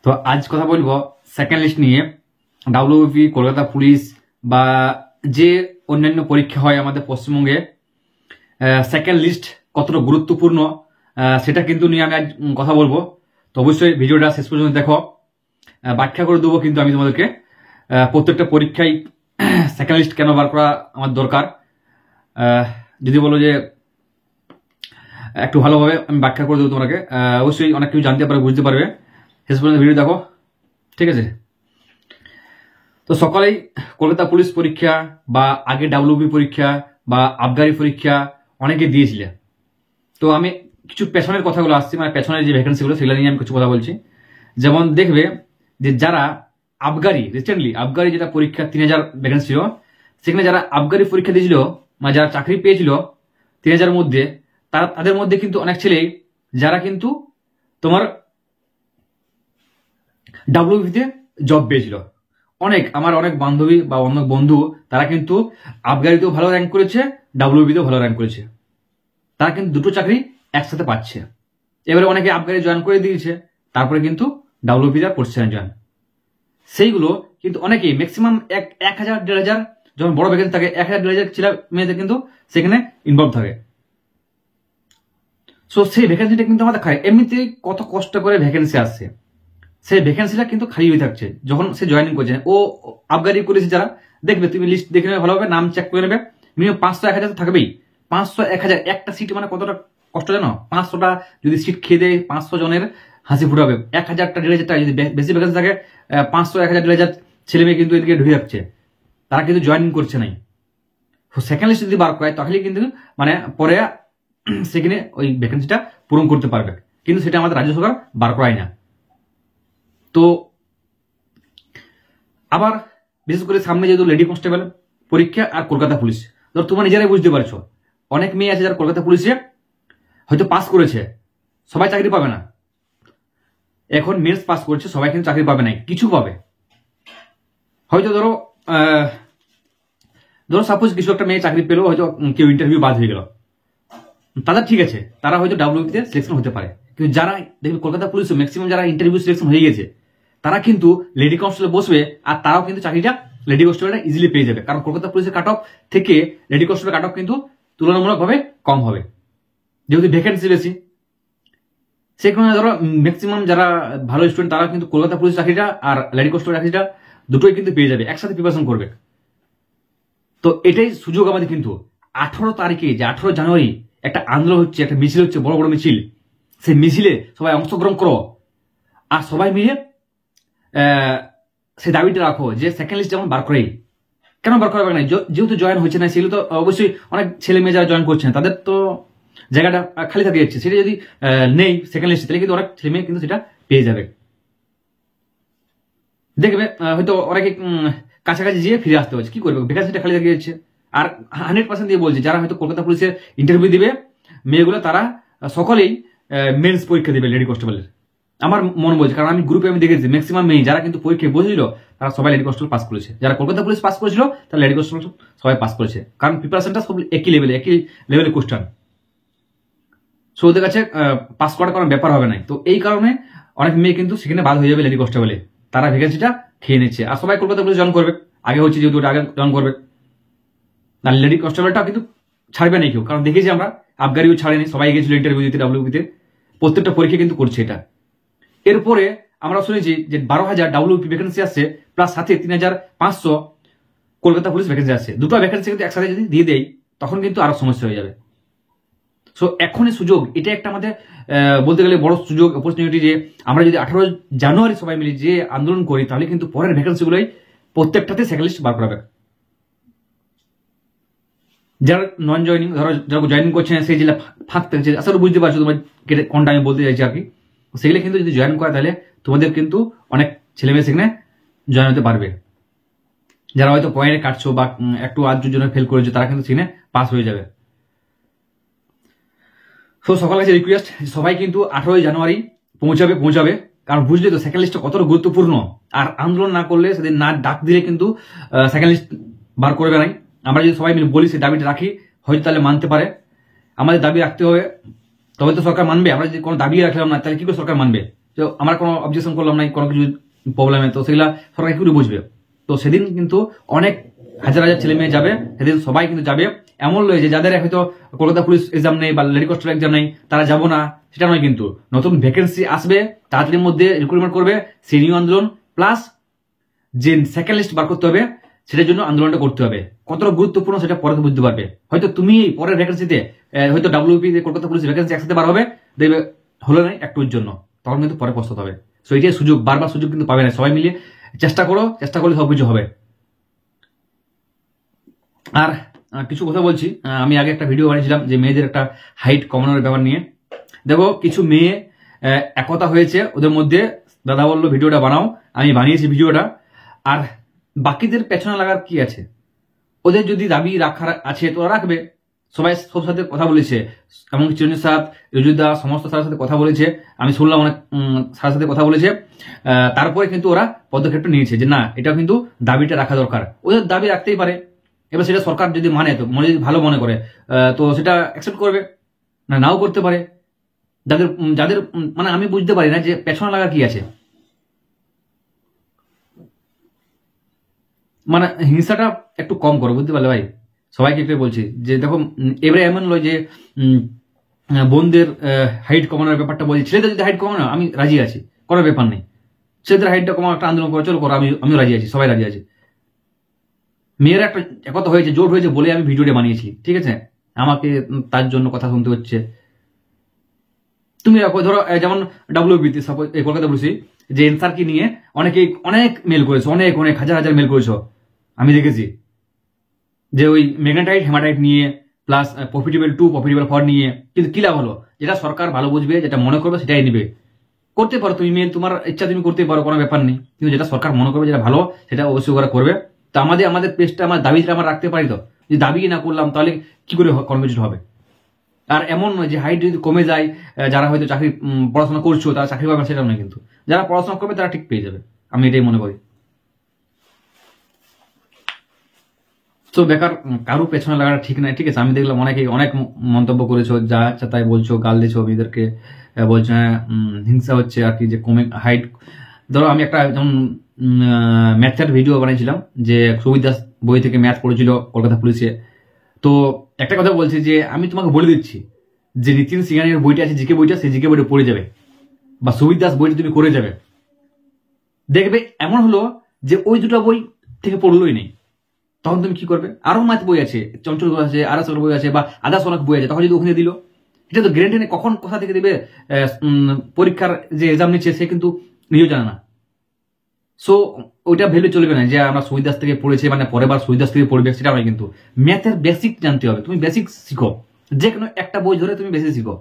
তো আজ কথা বলবো সেকেন্ড লিস্ট নিয়ে। ডাব্লিউবিপি, কলকাতা পুলিশ বা যে অন্যান্য পরীক্ষা হয় আমাদের পশ্চিমবঙ্গে, সেকেন্ড লিস্ট কতটা গুরুত্বপূর্ণ সেটা কিন্তু নিয়ে আমি আজ কথা বলবো। তো অবশ্যই ভিডিওটা শেষ পর্যন্ত দেখো, ব্যাখ্যা করে দেবো কিন্তু আমি তোমাদেরকে প্রত্যেকটা পরীক্ষায় সেকেন্ড লিস্ট কেন বার করা আমার দরকার। যদি বলো যে একটু ভালোভাবে আমি ব্যাখ্যা করে দেবো তোমাকে, অবশ্যই অনেক কিছু জানতে পারবে, বুঝতে পারবে। শেষ পর্যন্ত ভিডিও দেখো, ঠিক আছে? তো সকালেই কলকাতা পুলিশ পরীক্ষা বা আগে ডাব্লিউবি পরীক্ষা বা আবগারি পরীক্ষা অনেকে দিয়েছিলে। তো আমি কিছু পেছনের কথাগুলো আসছি, মানে পেছনের যে ভ্যাকেন্সিগুলো সেগুলো নিয়ে আমি কিছু কথা বলছি। যেমন দেখবে যে যারা আবগারি, রিসেন্টলি আবগারি যেটা পরীক্ষা 3000 ভ্যাকেন্সি ছিল, সেখানে যারা আবগারি পরীক্ষা দিয়েছিল মানে যারা চাকরি পেয়েছিল 3000 মধ্যে, তাদের মধ্যে কিন্তু অনেক ছেলেই যারা কিন্তু তোমার ডাব্লিউবিতে জব পেয়েছিল। আমার অনেক বান্ধবী বা অনেক বন্ধু তারা কিন্তু আবগারিতেও ভালো র্যাঙ্ক করেছে, ডাব্লিউবিতেও ভালো র্যাঙ্ক করেছে। তারা কিন্তু দুটো চাকরি একসাথে পাচ্ছে। এবারে অনেকে আবগারি জয়েন করে দিয়েছে, তারপরে কিন্তু ডাব্লিউবিতে করছে না জয়েন। সেইগুলো কিন্তু অনেকেই ম্যাক্সিমাম 1000 1500 যখন বড় ভ্যাকেন্সি থাকে 1000 1500 ছেলে মেয়েদের কিন্তু সেখানে ইনভলভ থাকে। সো সেই ভ্যাকেন্সিটা কিন্তু আমাদের খায়। এমনিতেই কত কষ্ট করে ভ্যাকেন্সি আসছে, সেই ভ্যাকেন্সিটা কিন্তু খালি হয়ে থাকছে যখন সে জয়েনিং করছে। ও আবগারি করেছে যারা, দেখবে তুমি লিস্ট দেখে নেবে ভালোভাবে, নাম চেক করে নেবে, মিনিমাম 500 1000 তো থাকবেই। 500 1000 একটা সিট মানে কতটা কষ্ট জানো? 500টা যদি সিট খেয়ে দেয় 500 জনের হাসি ফুটাবে। 1000টা 1500টা যদি বেশি ভ্যাকেন্সি থাকে 500 1000 1500 ছেলে মেয়ে কিন্তু এদিকে ঢুকে যাচ্ছে, তারা কিন্তু জয়েনিং করছে নাই। সেকেন্ড লিস্ট যদি বার করায় তাহলে কিন্তু মানে পরে সেখানে ওই ভ্যাকেন্সিটা পূরণ করতে পারবে, কিন্তু সেটা আমাদের রাজ্য সরকার বার করায় না। তো আবার বিশেষ করে সামনে যেহেতু লেডি কনস্টেবল পরীক্ষা আর কলকাতা পুলিশ, ধর তোমরা নিজেরাই বুঝতে পারছো অনেক মেয়ে আছে যারা কলকাতা পুলিশে হয়তো পাস করেছে, সবাই চাকরি পাবে না। এখন মেন্স পাস করছে, সবাই কিন্তু চাকরি পাবে না, কিছু পাবে হয়তো। ধরো সাপোজ কিছু একটা মেয়ে চাকরি পেলো, হয়তো কেউ ইন্টারভিউ বাদ হয়ে গেল, তাদের ঠিক আছে, তারা হয়তো ডাব্লিউবিতে সিলেকশন হতে পারে। কিন্তু যারা দেখবে কলকাতা পুলিশে ম্যাক্সিমাম যারা ইন্টারভিউ সিলেকশন হয়ে গেছে, তারা কিন্তু লেডি কনস্টেবলে বসবে, আর তারাও কিন্তু চাকরিটা লেডি কনস্টেবলটা ইজিলি পেয়ে যাবে। কারণ কলকাতা পুলিশের কাট অফ থেকে লেডি কনস্টেবলের কাট অফ কিন্তু তুলনামূলকভাবে কম হবে, যেহেতু ভ্যাকেন্সি বেশি। সেই কারণে ধরো ম্যাক্সিমাম যারা ভালো স্টুডেন্ট তারা কিন্তু কলকাতা পুলিশ চাকরিটা আর লেডি কনস্টেবল চাকরিটা দুটোই কিন্তু পেয়ে যাবে, একসাথে প্রিপারেশন করবে। তো এটাই সুযোগ আমাদের। কিন্তু 18 তারিখে যে 18 জানুয়ারি একটা আন্দোলন হচ্ছে, একটা মিছিল হচ্ছে, বড় বড় মিছিল। সেই মিছিলে সবাই অংশগ্রহণ করো, আর সবাই মিলে সেই দাবিটা রাখো যে সেকেন্ড লিস্ট যেমন বার করেই। কেন বার করা না? যেহেতু জয়েন হচ্ছে না, সেগুলো তো অবশ্যই অনেক ছেলে মেয়ে যারা জয়েন করছে না তাদের তো জায়গাটা খালি থাকে যাচ্ছে। সেটা যদি নেই সেকেন্ড লিস্টে, তাহলে কিন্তু অনেক ছেলে মেয়ে কিন্তু সেটা পেয়ে যাবে। দেখবে হয়তো অনেকে কাছাকাছি যেয়ে ফিরে আসতে হচ্ছে, কি করবে, ভ্যাকেন্সিটা খালি থাকে যাচ্ছে। আর 100% দিয়ে বলছে যারা হয়তো কলকাতা পুলিশের ইন্টারভিউ দিবে মেয়েগুলো, তারা সকলেই মেন্স পরীক্ষা দিবে লেডি কনস্টেবলের। আমার মন বলছে, কারণ আমি গ্রুপে আমি দেখেছি ম্যাক্সিমাম মেয়ে যারা কিন্তু পরীক্ষায় বসেছিল তারা সবাই লেডি কনস্টেবল পাস করেছে। যারা কলকাতা পুলিশ পাস করেছিল তারা লেডি কনস্টেবল সবাই পাস করেছে, কারণ প্রিপারেশনটা সব একই লেভেলের কোশ্চেন। সো ওদের কাছে পাস করার কোনো ব্যাপার হবে না। তো এই কারণে অনেক মেয়ে কিন্তু সেখানে বাদ হয়ে যাবে লেডি কনস্টেবলে, তারা ভ্যাকেন্সিটা খেয়ে নিচ্ছে। আর সবাই কলকাতা পুলিশ জয়েন করবে, আগে হচ্ছে যেহেতু আগে জয়েন করবে। আর লেডি কনস্টেবলটাও কিন্তু ছাড়বে না কেউ, কারণ দেখেছি আমরা আবগারিও ছাড়েনি, সবাই গেছিল ইন্টারভিউ দিতে ডাব্লিউবিতে। প্রত্যেকটা পরীক্ষা কিন্তু করছে এটা। এরপরে আমরা শুনেছি যে 12,000 ডাব্লিউপি ভ্যাকেন্সি আসছে, প্লাস সাথে 3,500 কলকাতা পুলিশ ভ্যাকেন্সি আসছে। দুটো ভ্যাকেন্সি কিন্তু একসাথে যদি দিয়ে দেয় তখন কিন্তু আরো সমস্যা হয়ে যাবে। সো এখনই সুযোগ, এটা একটা আমাদের বলতে গেলে বড় সুযোগ, অপরচুনিটি, যে আমরা যদি 18 জানুয়ারি সবাই মিলে যে আন্দোলন করি তাহলে কিন্তু পরের ভ্যাকেন্সিগুলোই প্রত্যেকটাতে সেকেন্ড লিস্ট বার করাবে। যারা নন জয়নিং, ধরো যারা জয়েনিং করছে না, সেই জেলা ফাঁক থাকছে, আসলে বুঝতে পারছো তোমার কোনটা আমি বলতে চাইছি আর কি। সেগুলো কিন্তু যদি জয়েন করে তাহলে তোমাদের কিন্তু অনেক ছেলেমেয়ে সেখানে জয়েন হতে পারবে। যারা হয়তো পয়েন্টে কাটছো বা একটু আধটুর জন্য ফেল করেছো, তারা কিন্তু সেখানে পাস হয়ে যাবে। তো সকাল কাছে রিকোয়েস্ট, সবাই কিন্তু 18 জানুয়ারি পৌঁছাবে, কারণ বুঝলে তো সেকেন্ড লিস্টটা কতটা গুরুত্বপূর্ণ। আর আন্দোলন না করলে, সেদিন না ডাক দিলে কিন্তু সেকেন্ড লিস্ট বার করবে নাই। আমরা যদি সবাই মিলে বলি, সেই দাবিটা রাখি, হয়তো তাহলে মানতে পারে। আমাদের দাবি রাখতে হবে, তবে তো সরকার মানবে। আমরা যদি কোনো দাবি রাখলাম না, তাহলে কি করে সরকার মানবে? তো আমার কোনো অবজেকশন করলাম নাই কোনো কিছু প্রবলেমে, তো সেগুলা সরকার কি করে বুঝবে? তো সেদিন কিন্তু অনেক হাজার হাজার ছেলে মেয়ে যাবে, সেদিন সবাই কিন্তু যাবে। এমন নয় যে যাদের হয়তো কলকাতা পুলিশ এক্সাম নেই বা লেডি কনস্টেবল এক্সাম নেই তারা যাবো না, সেটা নয়। কিন্তু নতুন ভ্যাকেন্সি আসবে, তাড়াতাড়ির মধ্যে রিক্রুটমেন্ট করবে, সিনিয়র আন্দোলন প্লাস যে সেকেন্ড লিস্ট বার করতে হবে, সেটার জন্য আন্দোলনটা করতে হবে। কতটা গুরুত্বপূর্ণ সেটা পরে বুঝতে পারবে। হয়তো তুমি পরের ভ্যাকেন্সিতে হয়তো ডাব্লিউপি কলকাতা পুলিশ ভ্যাকেন্সি একসাথে বার হবে, দেখবে হলো না একটুর জন্য, তখন কিন্তু পরে পস্তাতে হবে। সো এটাই সুযোগ, বারবার সুযোগ কিন্তু পাবে না। সবাই মিলিয়ে চেষ্টা করো, চেষ্টা করলে সবকিছু হবে। আর কিছু কথা বলছি, আমি আগে একটা ভিডিও বানিয়েছিলাম যে মেয়েদের একটা হাইট কমানোর ব্যাপার নিয়ে। দেখো কিছু মেয়ে একতা হয়েছে ওদের মধ্যে, দাদা বললো ভিডিওটা বানাও, আমি বানিয়েছি ভিডিওটা। আর বাকিদের পেছনে লাগার কি আছে? ওদের যদি দাবি রাখার আছে তো রাখবে। সবাই সব সাথে কথা বলেছে, এমনকি চিরঞ্জিত স্যার, রিজুদা, সমস্ত স্যারের সাথে কথা বলেছে, আমি শুনলাম অনেক স্যারের সাথে কথা বলেছে। তারপরে কিন্তু ওরা পদক্ষেপটা নিয়েছে যে না, এটা কিন্তু দাবিটা রাখা দরকার। ওদের দাবি রাখতেই পারে, এবার সেটা সরকার যদি মানে, তো মনে যদি ভালো মনে করে তো সেটা অ্যাকসেপ্ট করবে, না নাও করতে পারে। যাদের যাদের মানে আমি বুঝতে পারি না যে পেছনে লাগা কি আছে। মানে হিংসাটা একটু কম করো, বুঝতে পারলে ভাই? সবাইকে একটু বলছি যে দেখো, এবারে এমন নয় যে বোনদের হাইট কমানোর ব্যাপারটা বলছি। ছেলেদের যদি হাইট কমানো আমি রাজি আছি, কোনো ব্যাপার নেই। ছেলেদের হাইটটা কমানো একটা আন্দোলন করে চলো করো, আমিও রাজি আছি, সবাই রাজি আছে। মেয়েরা একটা একতা হয়েছে, জোট হয়েছে বলে আমি ভিডিওটা বানিয়েছি, ঠিক আছে? আমাকে তার জন্য কথা শুনতে হচ্ছে। তুমি রাখো, ধরো যেমন ডাব্লিউবিতে সাপোজ কলকাতা পুলিশে যে এনসার কি নিয়ে অনেক মেল করেছো, অনেক অনেক হাজার হাজার মেল করেছো, আমি দেখেছি। যে ওই ম্যাগনেটাইট হেমাটাইট নিয়ে প্লাস প্রফিটেবল 2 প্রফিটেবল 4 নিয়ে, কিন্তু কি লাভ হলো? যেটা সরকার ভালো বুঝবে, যেটা মনে করবে সেটাই নিবে। করতে পারো তুমি মেল, তোমার ইচ্ছা তুমি করতে পারো, কোনো ব্যাপার নেই। কিন্তু যেটা সরকার মনে করবে যেটা ভালো, সেটা অবশ্যই ওরা করবে। তো আমাদের পেজটা, আমার দাবিটা আমরা রাখতে পারি। তো যদি দাবি না করলাম তাহলে কি করে কর্মসূচি হবে? আর এমন নয় যে হাইট যদি কমে যায়, যারা হয়তো চাকরি পড়াশোনা করছো তারা চাকরি পাবে, সেটা নয়। কিন্তু যারা পড়াশোনা করবে তারা ঠিক পেয়ে যাবে, আমি এটাই মনে করি। তো বেকার কারো পেছনে লাগাটা ঠিক নাই, ঠিক আছে? আমি দেখলাম অনেক মন্তব্য করেছো, যা আচ্ছা তাই বলছো, গাল দিছো মেয়েদেরকে, বলছো হিংসা হচ্ছে আর কি, যে কমে হাইট। ধরো আমি একটা যেমন ম্যাথের ভিডিও বানিয়েছিলাম, যে সুবিধ দাস বই থেকে ম্যাথ পড়েছিল কলকাতা পুলিশে। তো একটা কথা বলছি যে আমি তোমাকে বলে দিচ্ছি যে নিতিন সিংহানিয়ার বইটা আছে, জিকে বইটা, সেই জিকে বইটা পড়ে যাবে, বা সুবিধ দাস বইটা তুমি করে যাবে। দেখবে এমন হলো যে ওই দুটো বই থেকে পড়লোই নেই, তখন তুমি কি করবে? আরো ম্যাথ বই আছে, চঞ্চল বই আছে, আরএস বই আছে, বা আদার্স অনেক বই আছে, তখন যদি ওখানে দিল, এটা তো গ্যারেন্টি নেই কখন কোথা থেকে দিবে। পরীক্ষার যে এক্সাম নিচ্ছে সে কিন্তু নিজেও জানে না। সো ওইটা ভেবে চলবে না যে আমরা সুবিধাস থেকে পড়েছি মানে পরের বার সুবিধাস থেকে পড়বে, সেটা নয়। কিন্তু ম্যাথের বেসিক জানতে হবে, তুমি বেসিক শিখো, যে কোনো একটা বই ধরে তুমি বেসিক শিখো।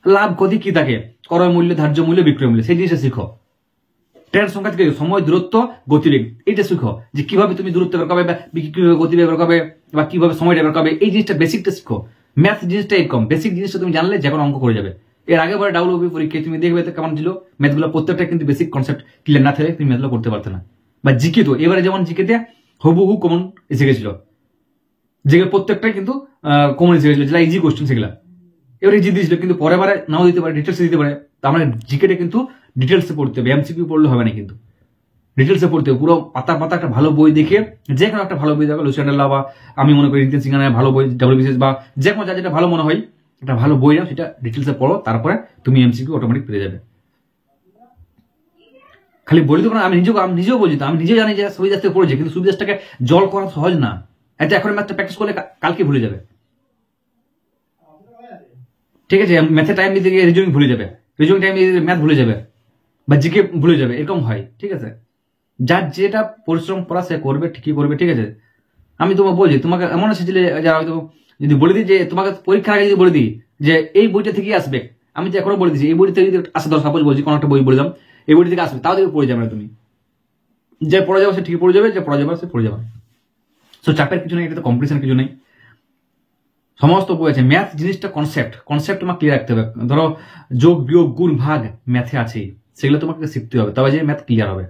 লাভ ক্ষতি কি থাকে, ক্রয় মূল্য, ধার্য মূল্য, বিক্রয় মূল্য, সেই জিনিসটা শিখো। ট্রেন সংখ্যা থেকে সময়, দূরত্ব, গতিবেগ, এইটা শিখো, যে কিভাবে তুমি দূরত্ব বের করবে, বা কিভাবে গতিবেগ বের করবে, বা কিভাবে সময়টা বের করবে, এই জিনিসটা বেসিকটা শিখো। ম্যাথ জিনিসটা এরকম, বেসিক জিনিসটা তুমি জানলে যে কোনো অঙ্ক করে যাবে। এর আগে পরে ডাব্লিউবি পরীক্ষায় তুমি দেখবে তো কেমন ছিল ম্যাথগুলো, প্রত্যেকটা কিন্তু বেসিক কনসেপ্ট ক্লিয়ার না থাকলে তুমি ম্যাথগুলো করতে পারতে না। বা জিকে তো এবারে যেমন জিকেতে হুবহু কমন এসে গেছিল, যেগুলো প্রত্যেকটাই কিন্তু কমন এসে গেছিল, যেটা ইজি কোশ্চেন সেগুলা এবার ইজি দিয়েছিল, কিন্তু পরে বারে নাও দিতে পারে, ডিটেলসে দিতে পারে। তো আমরা জিকেটা কিন্তু ডিটেলসে পড়তে হবে, এমসিকিউ পড়লে হবে না, কিন্তু ডিটেলসে পড়তে হবে। পুরো পাতা পাতা একটা ভালো বই দেখে, যে কোনো একটা ভালো বই দেখো, লুসিয়ান্ডাল্লা, বা আমি মনে করি নিতিন সিংহানিয়ার ভালো বই, ডাব্লিউবিসিএস, বা যে কোনো যা যেটা ভালো মনে হয়, একটা ভালো বই নাও, সেটা ডিটেলসে পড়ো, তারপরে তুমি এমসিকিউ অটোমেটিক পেয়ে যাবে। খালি বলি তো না, আমি নিজেও বলছি, তো আমি নিজে জানি যে সুবিধাস থেকে পড়েছি, কিন্তু সুবিধাসটাকে জল করা সহজ না। এটা এখন ম্যাথটা প্র্যাকটিস করলে কালকে ভুলে যাবে, ঠিক আছে? ম্যাথে টাইম দিতে গিয়ে রিজনিং ভুলে যাবে, রিজনিং টাইম দিয়ে ম্যাথ ভুলে যাবে, বা জিকে ভুলে যাবে, এরকম হয়, ঠিক আছে? যার যেটা পরিশ্রম করা সে করবে, ঠিকই করবে, ঠিক আছে? আমি তোমাকে বলছি, তোমাকে এমন আছে যে যারা হয়তো যদি বলে দিই যে তোমাকে পরীক্ষার আগে যদি বলে দিই যে এই বইটা থেকেই আসবে, আমি তো এখনো বলে দিচ্ছি এই বইটা থেকে যদি আসে, ধর সাপোজ বলছি কোনো একটা বই বললাম, এই বইটা থেকে আসবে, তাও দেখে পড়ে যাবে না তুমি। যে পড়ে যাবে সে ঠিকই পড়ে যাবে, যে পড়ে যাবে সে পড়ে যাবে। সো চাপের কিছু নেই, এটা তো কম্পিটিশন কিছু নেই, সমস্ত বই আছে। ম্যাথ জিনিসটা কনসেপ্ট তোমাকে ক্লিয়ার রাখতে হবে। ধরো যোগ, বিয়োগ, গুণ, ভাগ ম্যাথে আছে, সেগুলো তোমাকে শিখতে হবে, তবে যে ম্যাথ ক্লিয়ার হবে।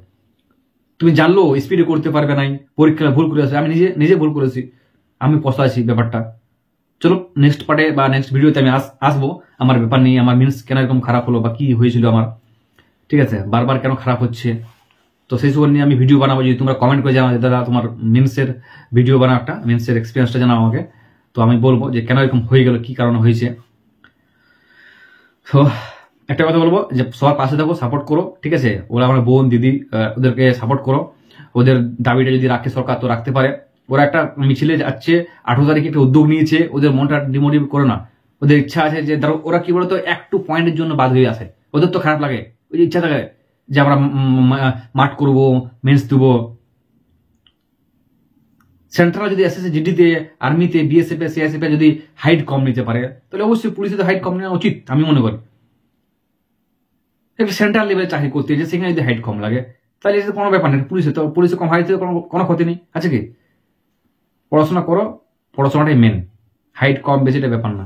তুমি জানলো স্পিডে করতে পারবে নাই, পরীক্ষায় ভুল করে আসবে, আমি নিজে ভুল করেছি, আমি পস্তাইছি ব্যাপারটা। চলো নেক্সট পার্টে বা নেক্সট ভিডিওতে আমি আসবো আমার ব্যাপার নিয়ে, আমার মিনস কেন এরকম খারাপ হলো বা কি হয়েছিল আমার, ঠিক আছে, বারবার কেন খারাপ হচ্ছে। তো সেই সব নিয়ে আমি ভিডিও বানাবো, যদি তোমরা কমেন্ট করে জানাও যে দাদা তোমার মিমসের ভিডিও বানাও, একটা মিমসের এক্সপিরিয়েন্সটা জানাও আমাকে, তো আমি বলবো যে কেন এরকম হয়ে গেল, কি কারণে হয়েছে। তো একটা কথা বলবো যে সবার পাশে থাকো, সাপোর্ট করো, ঠিক আছে। ওরা আমার বোন দিদি, ওদেরকে সাপোর্ট করো। ওদের দাবিটা যদি রাখে সরকার তো রাখতে পারে। ওরা একটা মিছিলে যাচ্ছে, 18 তারিখে একটা উদ্যোগ নিয়েছে, ওদের মনটা ডিমোটিভ করো না। ওদের ইচ্ছা আছে যে ধরো ওরা কি বলতো একটু পয়েন্টের জন্য বাদ হয়ে আসে, ওদের তো খারাপ লাগে, ওই যে ইচ্ছা থাকে যে আমরা মাঠ করবো, মেন্স দেবো। সেন্ট্রাল যদি এসএসসি জিডিতে, আর্মিতে, বিএসএফ, সিআইএসএফ যদি হাইট কম নিতে পারে, তাহলে অবশ্যই পুলিশে তো হাইট কম নেওয়া উচিত আমি মনে করি। একটা সেন্ট্রাল লেভেলে চাকরি করতে যে সেখানে যদি হাইট কম লাগে, তাহলে এটা কোনো ব্যাপার নেই। পুলিশে কম হাইট কোনো ক্ষতি নেই, আছে কি? পড়াশোনা করো, পড়াশোনাটাই মেন, হাইট কম বেশি এটা ব্যাপার না,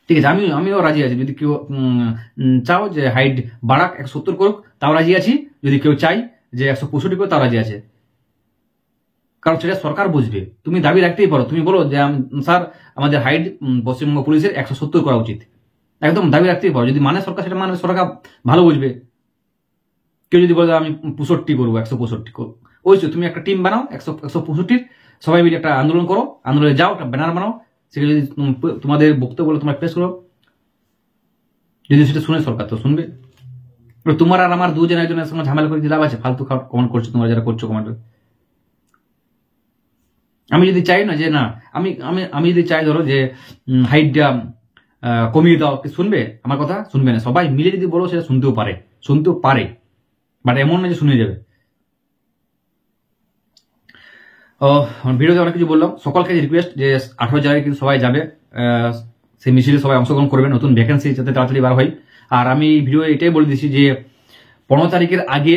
ঠিক আছে। আমিও রাজি আছি, যদি কেউ চাও যে হাইট বাড়াক, 170 করুক, তাও রাজি আছি। যদি কেউ চাই যে 165 করুক, তাও রাজি আছে। কারণ সেটা সরকার বুঝবে, তুমি দাবি রাখতেই পারো, তুমি বলো যে স্যার আমাদের হাইট পশ্চিমবঙ্গ পুলিশের 170 করা উচিত, একদম দাবি রাখতেই পারো। যদি মানে সরকার, সেটা মানে সরকার ভালো বুঝবে। কেউ যদি বলে আমি 65 করবো, 165 করবো, ওই তুমি একটা টিম বানাও 165, সবাই মিলে একটা আন্দোলন করো, আন্দোলনে যাও, একটা ব্যানার বানাও, সেটা যদি তোমাদের বক্তব্য বলে তোমরা পেশ করো, যদি সেটা শুনে সরকার তো শুনবে। তোমার আর আমার দুজন একজনের সঙ্গে ঝামেলা করে লাভ আছে? ফালতু কমেন্ট করছো তোমরা, যারা করছো কমেন্ট। আমি যদি চাই না যে না, আমি যদি চাই ধরো যে হাইটটা কমিয়ে দাও, শুনবে আমার কথা? শুনবে না। সবাই মিলে যদি বলো সেটা শুনতেও পারে, বাট এমন না যে শুনে যাবে। ভিডিওতে অনেক কিছু বললাম। সকলকে রিকোয়েস্ট যে 18 জায়গায় কিন্তু সবাই যাবে, সেই মিছিলে সবাই অংশগ্রহণ করবে, নতুন ভ্যাকেন্সি যাতে তাড়াতাড়ি বার হয়। আর আমি ভিডিও এটাই বলে দিচ্ছি যে 15 তারিখের আগে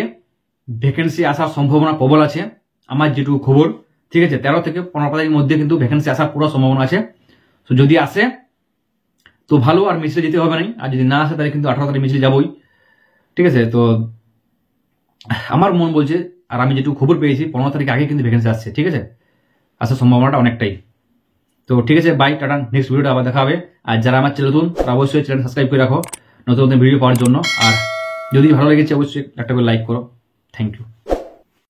ভ্যাকেন্সি আসার সম্ভাবনা প্রবল আছে, আমার যেটুকু খবর, ঠিক আছে। 13 থেকে 15 তারিখের মধ্যে কিন্তু ভ্যাকেন্সি আসার পুরো সম্ভাবনা আছে। তো যদি আসে তো ভালো, আর মিছিলে যেতে হবে না। আর যদি না আসে তাহলে কিন্তু 18 তারিখ মিছিলে যাবোই, ঠিক আছে। তো আমার মন বলছে, আর আমি যেটুকু খবর পেয়েছি, 15 তারিখ আগে কিন্তু ভ্যাকেন্সি আসছে, ঠিক আছে। আসার সম্ভাবনাটা অনেকটাই। তো ঠিক আছে, বাই, টাটা। নেক্সট ভিডিওটা আবার দেখা হবে। আর যারা আমার চ্যানেল নতুন, তারা অবশ্যই চ্যানেল সাবস্ক্রাইব করে রাখো নতুন নতুন ভিডিও পাওয়ার জন্য। আর যদি ভালো লেগেছে অবশ্যই একটা করে লাইক করো। Thank you.